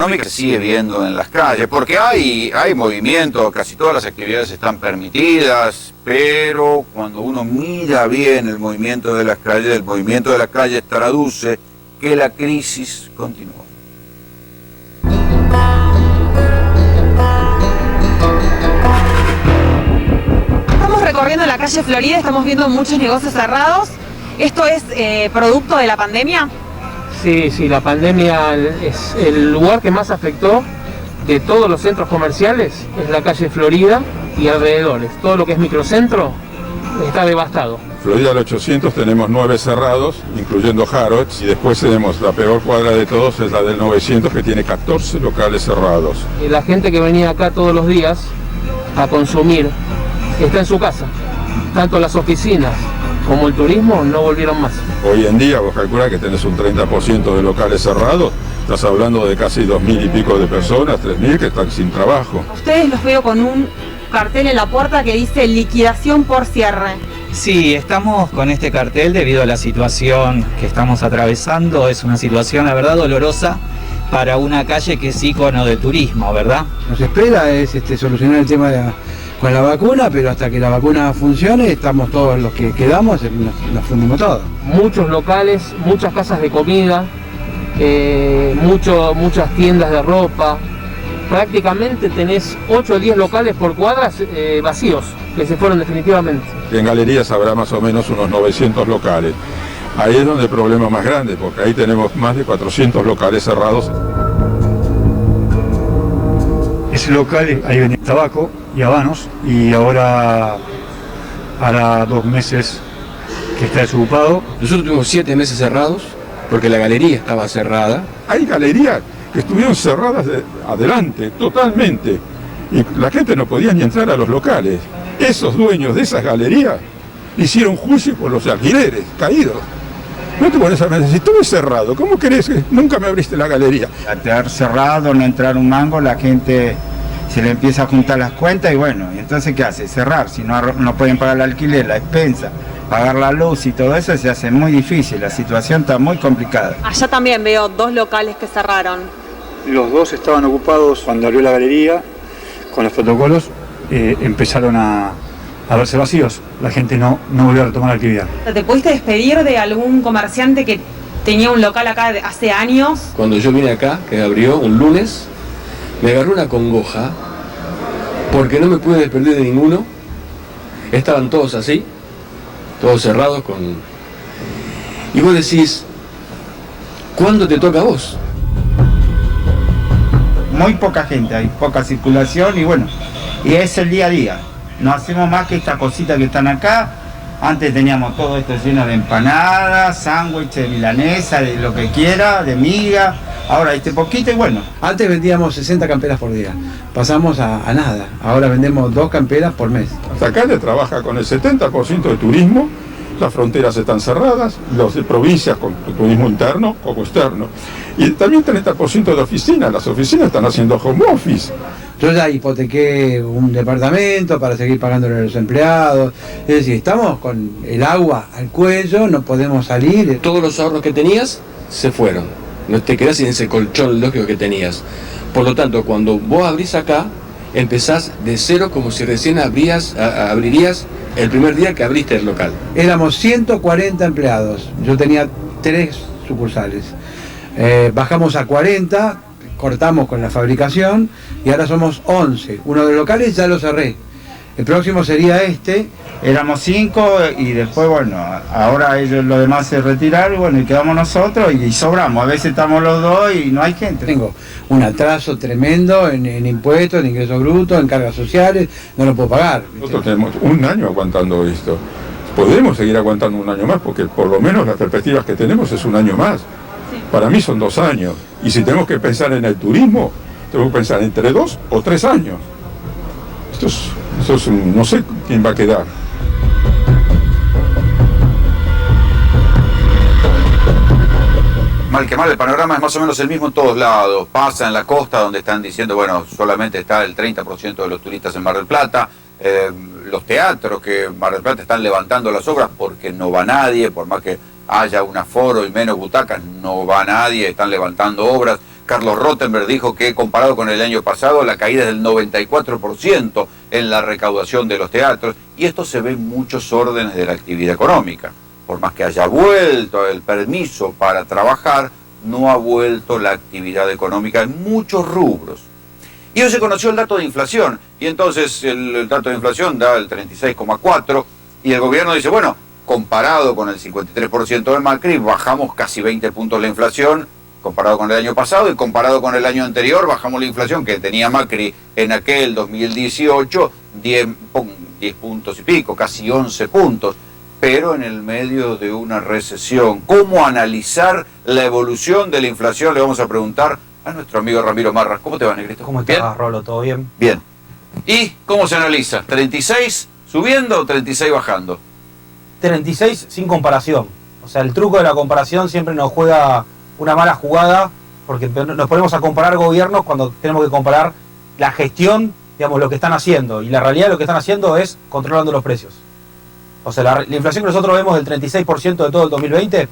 económica se sigue viendo en las calles, porque hay movimiento, casi todas las actividades están permitidas, pero cuando uno mira bien el movimiento de las calles traduce que la crisis continúa. Estamos recorriendo la calle Florida, estamos viendo muchos negocios cerrados. ¿Esto es producto de la pandemia? Sí, la pandemia es el lugar que más afectó de todos los centros comerciales, es la calle Florida y alrededores. Todo lo que es microcentro está devastado. Florida al 800 tenemos 9 cerrados, incluyendo Harrods, y después tenemos la peor cuadra de todos, es la del 900, que tiene 14 locales cerrados. Y la gente que venía acá todos los días a consumir está en su casa, tanto las oficinas como el turismo no volvieron más. Hoy en día vos calculás que tenés un 30% de locales cerrados, estás hablando de casi 2.000 y pico de personas, 3.000 que están sin trabajo. Ustedes los veo con un cartel en la puerta que dice liquidación por cierre. Sí, estamos con este cartel debido a la situación que estamos atravesando. Es una situación, la verdad, dolorosa para una calle que es ícono de turismo, ¿verdad? Nos espera es solucionar el tema con la vacuna, pero hasta que la vacuna funcione, estamos todos los que quedamos, nos fundimos todos. Muchos locales, muchas casas de comida, muchas tiendas de ropa. Prácticamente tenés 8 o 10 locales por cuadras vacíos, que se fueron definitivamente. En galerías habrá más o menos unos 900 locales. Ahí es donde el problema más grande, porque ahí tenemos más de 400 locales cerrados. Ese local, ahí venía tabaco y habanos, y ahora hará 2 meses que está desocupado. Nosotros tuvimos 7 meses cerrados, porque la galería estaba cerrada. Hay galerías que estuvieron cerradas de adelante, totalmente, y la gente no podía ni entrar a los locales. Esos dueños de esas galerías hicieron juicio por los alquileres caídos. No te pones a pensar, si estuve cerrado, ¿cómo querés que nunca me abriste la galería? Al estar cerrado, no entrar un mango, la gente se le empieza a juntar las cuentas y bueno, ¿y entonces qué hace? Cerrar, si no pueden pagar el alquiler, la expensa, pagar la luz y todo eso, se hace muy difícil, la situación está muy complicada. Allá también veo 2 locales que cerraron. Los 2 estaban ocupados cuando abrió la galería, con los protocolos, empezaron a verse vacíos. La gente no volvió a retomar la actividad. ¿Te pudiste despedir de algún comerciante que tenía un local acá hace años? Cuando yo vine acá, que abrió un lunes, me agarró una congoja, porque no me pude despedir de ninguno. Estaban todos así, todos cerrados con... Y vos decís, ¿cuándo te toca a vos? Muy poca gente, hay poca circulación y bueno, y es el día a día. No hacemos más que estas cositas que están acá. Antes teníamos todo esto lleno de empanadas, sándwiches, de milanesa, de lo que quiera, de miga. Ahora poquito y bueno. Antes vendíamos 60 camperas por día, pasamos a nada. Ahora vendemos 2 camperas por mes. Hasta acá le trabaja con el 70% de turismo, las fronteras están cerradas, los de provincias con turismo interno como externo. Y también 30% de oficinas, las oficinas están haciendo home office. Yo ya hipotequé un departamento para seguir pagándole a los empleados. Es decir, estamos con el agua al cuello, no podemos salir. Todos los ahorros que tenías se fueron. No te quedás sin ese colchón lógico que tenías. Por lo tanto, cuando vos abrís acá, empezás de cero como si recién abrirías el primer día que abriste el local. Éramos 140 empleados. Yo tenía 3 sucursales. Bajamos a 40, cortamos con la fabricación y ahora somos 11. Uno de los locales ya lo cerré. El próximo sería Éramos 5 y después, bueno, ahora ellos los demás se retiraron, bueno, y quedamos nosotros y sobramos. A veces estamos los 2 y no hay gente. Tengo un atraso tremendo en impuestos, en ingresos brutos, en cargas sociales, no lo puedo pagar. Nosotros tenemos 1 año aguantando esto. Podemos seguir aguantando 1 año más porque por lo menos las perspectivas que tenemos es 1 año más. Para mí son 2 años. Y si tenemos que pensar en el turismo, tenemos que pensar entre 2 o 3 años. Esto es no sé quién va a quedar. Mal que mal, el panorama es más o menos el mismo en todos lados. Pasa en la costa donde están diciendo, bueno, solamente está el 30% de los turistas en Mar del Plata. Los teatros que en Mar del Plata están levantando las obras porque no va nadie, por más que haya un aforo y menos butacas, no va nadie, están levantando obras. Carlos Rottenberg dijo que comparado con el año pasado la caída es del 94% en la recaudación de los teatros, y esto se ve en muchos órdenes de la actividad económica. Por más que haya vuelto el permiso para trabajar, no ha vuelto la actividad económica en muchos rubros. Y hoy se conoció el dato de inflación, y entonces el dato de inflación da el 36,4%, y el gobierno dice, bueno, comparado con el 53% de Macri, bajamos casi 20 puntos la inflación, comparado con el año pasado, y comparado con el año anterior, bajamos la inflación que tenía Macri en aquel 2018, 10 puntos y pico, casi 11 puntos, pero en el medio de una recesión. ¿Cómo analizar la evolución de la inflación? Le vamos a preguntar a nuestro amigo Ramiro Marras. ¿Cómo te va, Negrito? ¿Cómo estás, Rolo? ¿Todo bien? Bien. ¿Y cómo se analiza? ¿36 subiendo o 36 bajando? 36 sin comparación. O sea, el truco de la comparación siempre nos juega una mala jugada, porque nos ponemos a comparar gobiernos cuando tenemos que comparar la gestión, digamos, lo que están haciendo. Y la realidad de lo que están haciendo es controlando los precios. O sea, la inflación que nosotros vemos del 36% de todo el 2020,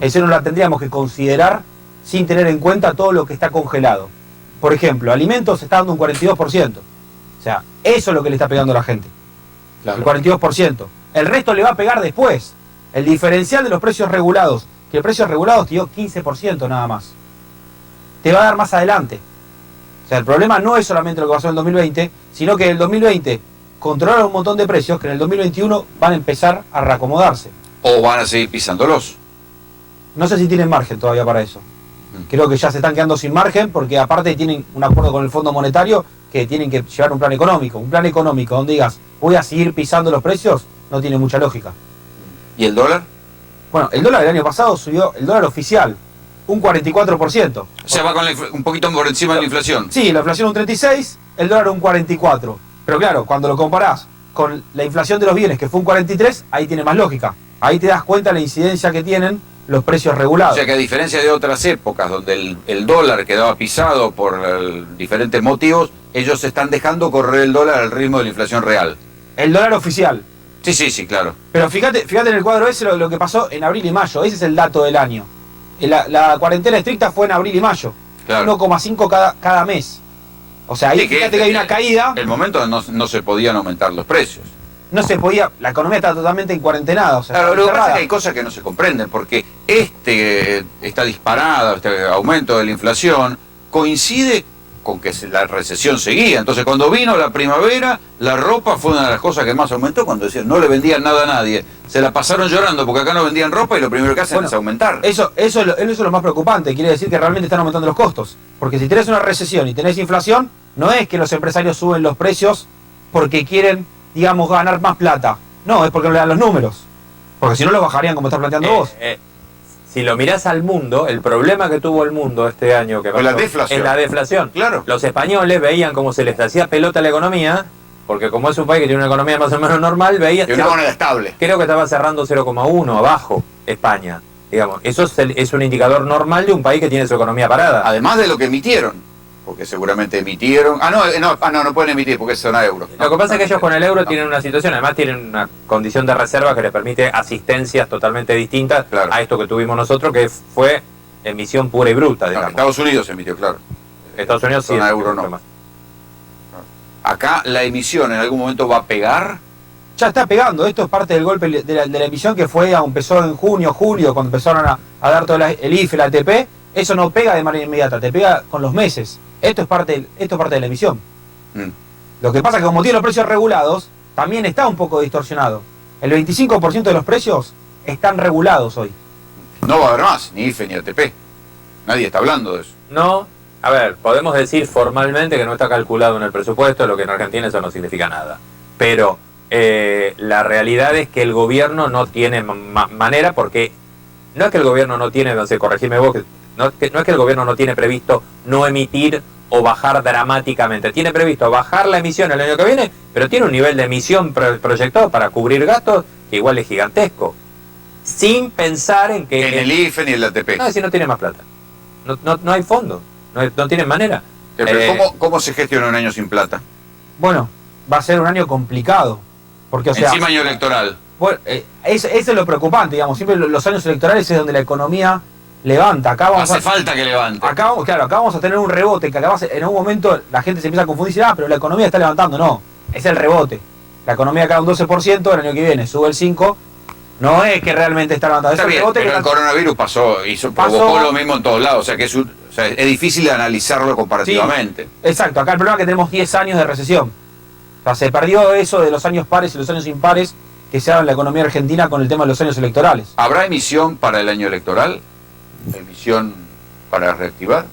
eso no la tendríamos que considerar sin tener en cuenta todo lo que está congelado. Por ejemplo, alimentos está dando un 42%. O sea, eso es lo que le está pegando a la gente. Claro. El 42%. El resto le va a pegar después. El diferencial de los precios regulados, que el precio regulado te dio 15% nada más, te va a dar más adelante. O sea, el problema no es solamente lo que pasó en el 2020, sino que en el 2020 controlaron un montón de precios que en el 2021 van a empezar a reacomodarse. ¿O van a seguir pisándolos? No sé si tienen margen todavía para eso. Creo que ya se están quedando sin margen, porque aparte tienen un acuerdo con el Fondo Monetario que tienen que llevar un plan económico. Un plan económico donde digas, voy a seguir pisando los precios, no tiene mucha lógica. ¿Y el dólar? Bueno, el dólar del año pasado subió, el dólar oficial, un 44%. O sea, va con un poquito por encima de la inflación. Sí, la inflación un 36, el dólar un 44. Pero claro, cuando lo comparás con la inflación de los bienes, que fue un 43, ahí tiene más lógica. Ahí te das cuenta de la incidencia que tienen los precios regulados. O sea que a diferencia de otras épocas donde el dólar quedaba pisado por diferentes motivos, ellos se están dejando correr el dólar al ritmo de la inflación real. El dólar oficial. Sí, claro. Pero fíjate en el cuadro ese lo que pasó en abril y mayo. Ese es el dato del año. La cuarentena estricta fue en abril y mayo. Claro. 1,5 cada mes. O sea, ahí sí, fíjate que hay una caída. El momento no se podían aumentar los precios. No se podía, la economía está totalmente en cuarentenada. O sea, claro, lo que pasa es que hay cosas que no se comprenden, porque esta disparada, este aumento de la inflación, coincide con que la recesión seguía. Entonces, cuando vino la primavera, la ropa fue una de las cosas que más aumentó, cuando decían no le vendían nada a nadie. Se la pasaron llorando porque acá no vendían ropa y lo primero que hacen es aumentar. Eso es lo más preocupante, quiere decir que realmente están aumentando los costos. Porque si tenés una recesión y tenés inflación, no es que los empresarios suben los precios porque quieren, digamos, ganar más plata. No, es porque no le dan los números. Porque si no, los bajarían como estás planteando vos. Si lo mirás al mundo, el problema que tuvo el mundo este año que pasó, es la deflación. Claro. Los españoles veían cómo se les hacía pelota la economía, porque como es un país que tiene una economía más o menos normal, veías... Y una moneda estable. Creo que estaba cerrando 0,1 abajo España. Digamos, eso es un indicador normal de un país que tiene su economía parada. Además de lo que emitieron. Porque seguramente emitieron... no pueden emitir porque es zona euro. Lo que pasa es que ellos con el euro tienen una situación, además tienen una condición de reserva que les permite asistencias totalmente distintas a esto que tuvimos nosotros, que fue emisión pura y bruta, digamos. Estados Unidos emitió, claro. Estados Unidos sí. Zona euro no. Acá la emisión en algún momento va a pegar. Ya está pegando, esto es parte del golpe de la emisión que empezó en junio, julio, cuando empezaron a dar todo el IFE, la ATP. Eso no pega de manera inmediata, te pega con los meses. Esto es parte de la emisión. Lo que pasa es que como tiene los precios regulados, también está un poco distorsionado. El 25% de los precios están regulados hoy. No va a haber más, ni IFE ni ATP. Nadie está hablando de eso. No, a ver, podemos decir formalmente que no está calculado en el presupuesto, lo que en Argentina eso no significa nada. Pero la realidad es que el gobierno no tiene manera, porque no es que el gobierno no tiene, no sé, corregime vos, no es que el gobierno no tiene previsto no emitir o bajar dramáticamente. Tiene previsto bajar la emisión el año que viene, pero tiene un nivel de emisión proyectado para cubrir gastos que igual es gigantesco. Sin pensar en que... En el IFE ni en el ATP. No, si no tiene más plata. No hay fondo. No tienen manera. Pero ¿cómo se gestiona un año sin plata? Bueno, va a ser un año complicado. Porque, o sea, encima año electoral. Bueno, eso es lo preocupante, digamos. Siempre los años electorales es donde la economía levanta. Acá vamos Hace falta que levante. Acá vamos a tener un rebote, que acá en un momento la gente se empieza a confundir y dice, pero la economía está levantando. No, es el rebote. La economía cae un 12%, el año que viene sube el 5%. No es que realmente está levantando. Está es el bien, rebote pero que el coronavirus provocó lo mismo en todos lados. O sea que es difícil analizarlo comparativamente. Sí, exacto. Acá el problema es que tenemos 10 años de recesión. O sea, se perdió eso de los años pares y los años impares que se da en la economía argentina con el tema de los años electorales. ¿Habrá emisión para el año electoral? ¿Emisión para reactivar?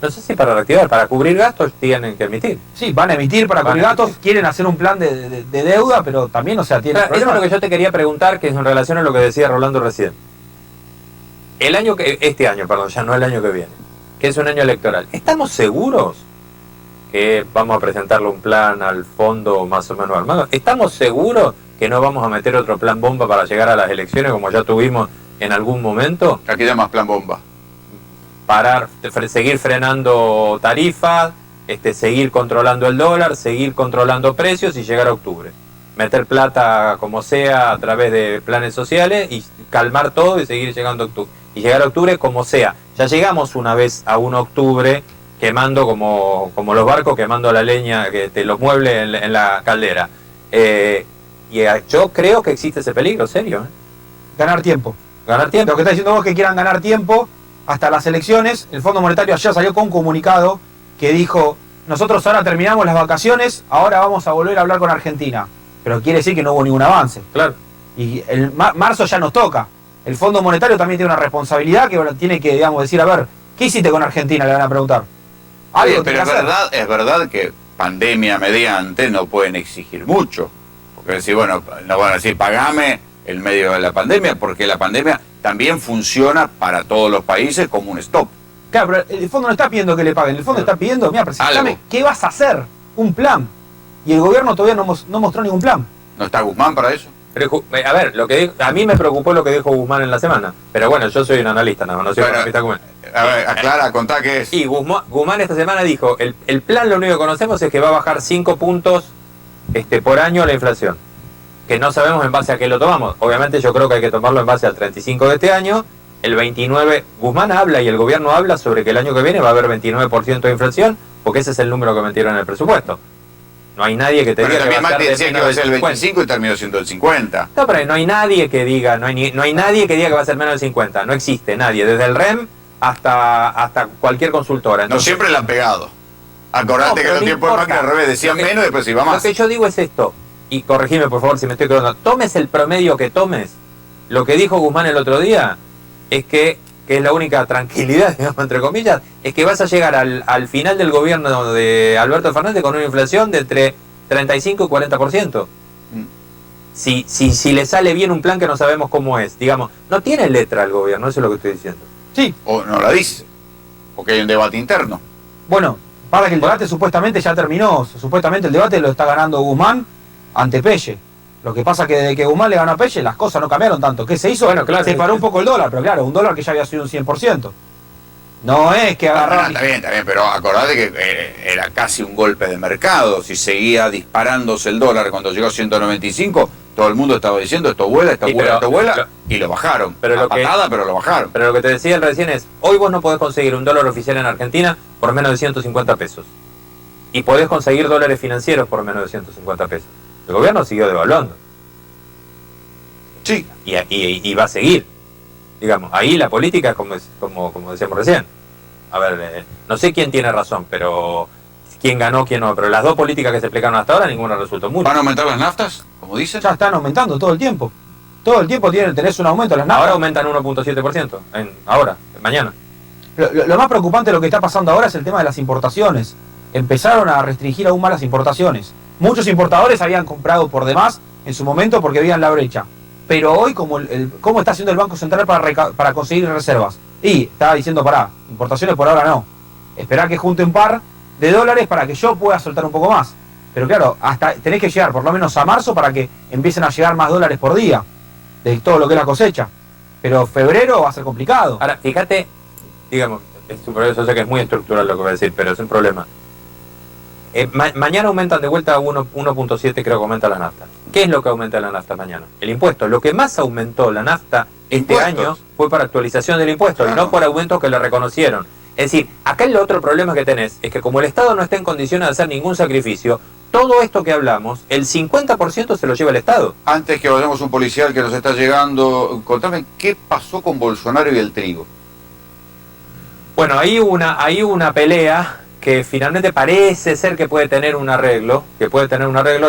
No sé si para reactivar, para cubrir gastos tienen que emitir. Sí, van a emitir para cubrir gastos, quieren hacer un plan de deuda, pero también, o sea, tienen Eso es lo que yo te quería preguntar, que es en relación a lo que decía Rolando recién. Este año, ya no el año que viene, que es un año electoral. ¿Estamos seguros que vamos a presentarle un plan al fondo más o menos armado? ¿Estamos seguros que no vamos a meter otro plan bomba para llegar a las elecciones como ya tuvimos en algún momento? ¿A qué llamas plan bomba? Seguir frenando tarifas, seguir controlando el dólar, seguir controlando precios y llegar a octubre. Meter plata como sea a través de planes sociales y calmar todo y seguir llegando a octubre. Y llegar a octubre como sea. Ya llegamos una vez a 1 de octubre quemando como los barcos, quemando la leña, los muebles en la caldera. Yo creo que existe ese peligro, serio. Ganar tiempo. Ganar tiempo. Lo que está diciendo vos es que quieran ganar tiempo hasta las elecciones. El Fondo Monetario ayer salió con un comunicado que dijo, nosotros ahora terminamos las vacaciones, ahora vamos a volver a hablar con Argentina. Pero quiere decir que no hubo ningún avance. Claro. Y marzo ya nos toca. El Fondo Monetario también tiene una responsabilidad que tiene que, decir, a ver, ¿qué hiciste con Argentina? Le van a preguntar. Pero es verdad que pandemia mediante no pueden exigir mucho. Porque decir, bueno, no van a decir, pagame en medio de la pandemia, porque la pandemia también funciona para todos los países como un stop. Claro, pero el fondo no está pidiendo que le paguen, el fondo está pidiendo, mira, presentame, ¿qué vas a hacer? Un plan. Y el gobierno todavía no mostró ningún plan. ¿No está Guzmán para eso? Pero, a ver, a mí me preocupó lo que dijo Guzmán en la semana. Pero bueno, yo soy un analista, no soy un analista Guzmán. A ver, aclara, contá qué es. Y Guzmán esta semana dijo, el plan lo único que conocemos es que va a bajar 5 puntos por año la inflación. Que no sabemos en base a qué lo tomamos. Obviamente yo creo que hay que tomarlo en base al 35 de este año. El 29, Guzmán habla y el gobierno habla sobre que el año que viene va a haber 29% de inflación, porque ese es el número que metieron en el presupuesto. No hay nadie que te diga que va a ser decía que va a ser el 25 y terminó siendo el 50. No, pero no hay nadie que diga, no hay nadie que diga que va a ser menos del 50. No existe nadie, desde el REM hasta cualquier consultora. Entonces, no siempre la han pegado. Acordate que los tiempos de Macri al revés decían menos y después iba más. Lo que yo digo es esto, y corregime por favor si me estoy equivocando, tomes el promedio que tomes, lo que dijo Guzmán el otro día es que es la única tranquilidad, digamos, entre comillas, es que vas a llegar al final del gobierno de Alberto Fernández con una inflación de entre 35 y 40%. Si le sale bien un plan que no sabemos cómo es, digamos, no tiene letra el gobierno, eso es lo que estoy diciendo. Sí. O no la dice, porque hay un debate interno. Bueno, para que el debate supuestamente ya terminó, supuestamente el debate lo está ganando Guzmán ante Pelle. Lo que pasa es que desde que Guzmán le ganó a Pelle, las cosas no cambiaron tanto. ¿Qué se hizo? Bueno, claro, se paró un poco el dólar, pero claro, un dólar que ya había sido un 100%. No es que agarraron... Está bien, pero acordate que era casi un golpe de mercado. Si seguía disparándose el dólar cuando llegó a 195, todo el mundo estaba diciendo esto vuela, y lo bajaron. Pero lo bajaron. Pero lo que te decía recién es, hoy vos no podés conseguir un dólar oficial en Argentina por menos de 150 pesos. Y podés conseguir dólares financieros por menos de 150 pesos. El gobierno siguió devaluando. Sí. Y va a seguir. Digamos, ahí la política es como decíamos recién. A ver, no sé quién tiene razón, pero quién ganó, quién no. Pero las dos políticas que se explicaron hasta ahora, ninguna resultó mucho. ¿Van a aumentar las naftas, como dicen? Ya están aumentando todo el tiempo. Todo el tiempo tenés un aumento de las naftas. Ahora aumentan 1.7%. Mañana. Lo más preocupante de lo que está pasando ahora es el tema de las importaciones. Empezaron a restringir aún más las importaciones. Muchos importadores habían comprado por demás en su momento porque veían la brecha. Pero hoy, ¿cómo está haciendo el Banco Central para conseguir reservas? Y estaba diciendo, importaciones por ahora no. Esperá que junte un par de dólares para que yo pueda soltar un poco más. Pero claro, tenés que llegar por lo menos a marzo para que empiecen a llegar más dólares por día de todo lo que es la cosecha. Pero febrero va a ser complicado. Ahora, fíjate, digamos, yo sé que es muy estructural lo que voy a decir, pero es un problema. Mañana aumentan de vuelta a 1.7, creo que aumenta la nafta. ¿Qué es lo que aumenta la nafta mañana? El impuesto. Lo que más aumentó la nafta este año fue por actualización del impuesto y no por aumentos que le reconocieron. Es decir, acá el otro problema que tenés es que como el Estado no está en condiciones de hacer ningún sacrificio, todo esto que hablamos, el 50% se lo lleva el Estado. Antes que vayamos un policial que nos está llegando, contame qué pasó con Bolsonaro y el trigo. Bueno, hay una pelea que finalmente parece ser que puede tener un arreglo,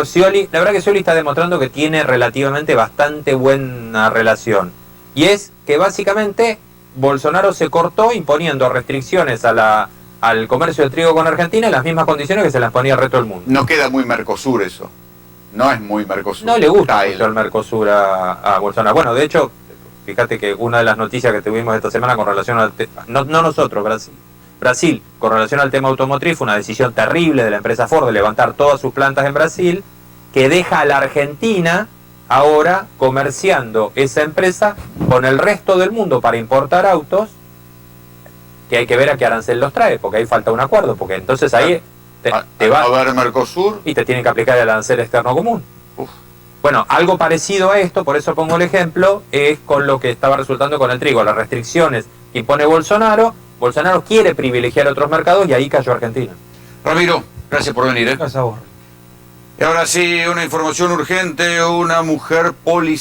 Scioli, la verdad que Scioli está demostrando que tiene relativamente bastante buena relación. Y es que básicamente Bolsonaro se cortó imponiendo restricciones al comercio de trigo con Argentina en las mismas condiciones que se las ponía al resto del mundo. No queda muy Mercosur eso. No es muy Mercosur. No le gusta mucho el Mercosur a Bolsonaro. Bueno, de hecho, fíjate que una de las noticias que tuvimos esta semana con relación al no nosotros, Brasil, con relación al tema automotriz, fue una decisión terrible de la empresa Ford de levantar todas sus plantas en Brasil, que deja a la Argentina ahora comerciando esa empresa con el resto del mundo para importar autos, que hay que ver a qué arancel los trae, porque ahí falta un acuerdo, porque entonces ahí te va a ver Mercosur y te tienen que aplicar el arancel externo común. Bueno, algo parecido a esto, por eso pongo el ejemplo, es con lo que estaba resultando con el trigo, las restricciones que impone Bolsonaro. Bolsonaro quiere privilegiar otros mercados y ahí cayó Argentina. Ramiro, gracias por venir. Gracias a vos. Y ahora sí, una información urgente, una mujer policía